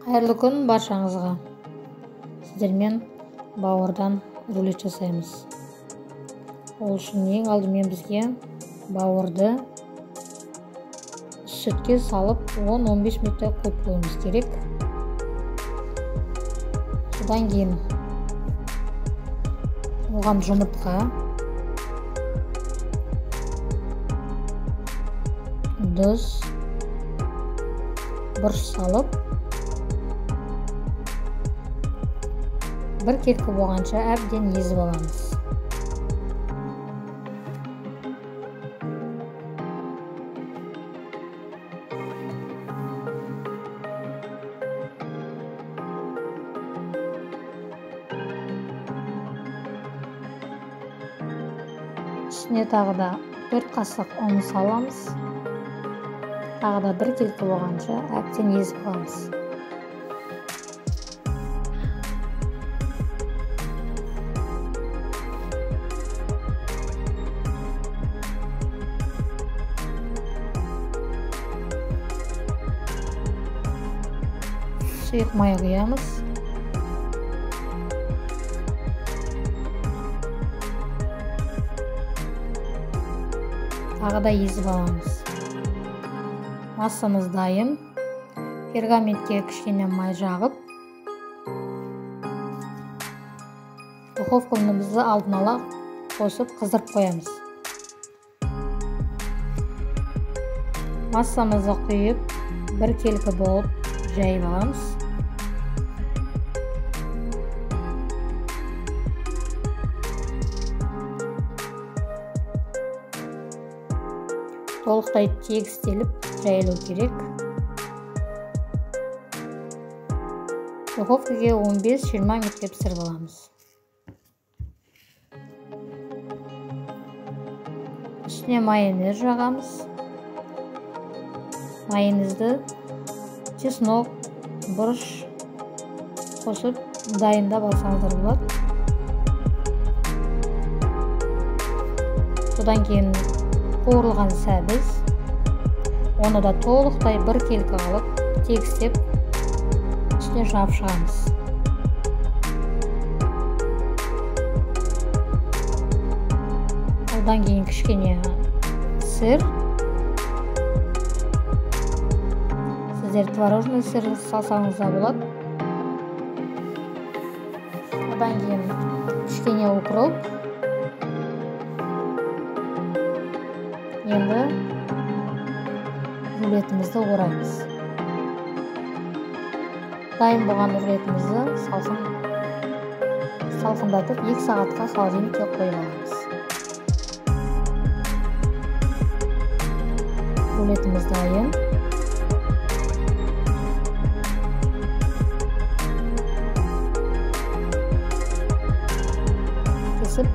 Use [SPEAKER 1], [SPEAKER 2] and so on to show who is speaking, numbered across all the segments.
[SPEAKER 1] Қайырлы күн баршаңызға. Сіздермен бауырдан рулет жасаймыз. Ол үшін ең алдымен бізге бауырды сүтке салып 10-15 минуттай қойып қоюымыз керек. Содан кейін оған жұмыртқа, тұз, бұрыш салып, бір кеткі болғанша әбден езіп аламыз. Үстіне тағы да 4 қасық ұн саламыз. Тағы да бір кеткі болғанша әбден езіп аламыз. Сұйық май құямыз. Тағы да езіп аламыз. Массамыз дайын. Пергаментке кішкене май жағып, духовкамызды алдын ала қосып қыздырып қоямыз. Массамызды құйып, бір келкі болып жайып аламыз. Толықтай тегістеліп жайылу керек. Духовкаға 15-20 минутке пісіріп аламыз. Үстіне майонез жағамыз. Майонезді чеснок, бұрыш қосып дайындап алсаңыздар болады. Содан кейін қуырылған сәбіз, оны да толықтай бір келкі алып, тегістеп, үстіне жап шығамыз. Одан кейін кішкене сыр. Сіздер творожный сыр салсаңыз да болады. Одан кейін кішкене укроп. Енді рулетімізді ораймыз. Дайын болған рулетімізді салқындатып 2 сағатқа холодильникке қойып аламыз. Рулетіміз дайын. Кесіп,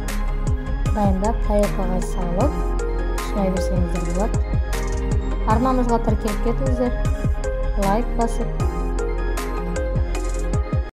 [SPEAKER 1] дайындап, тарелкаға салып, шынай берсеңіздер болады. Арнамызға тіркеліп кетіңіздер, лайк басып,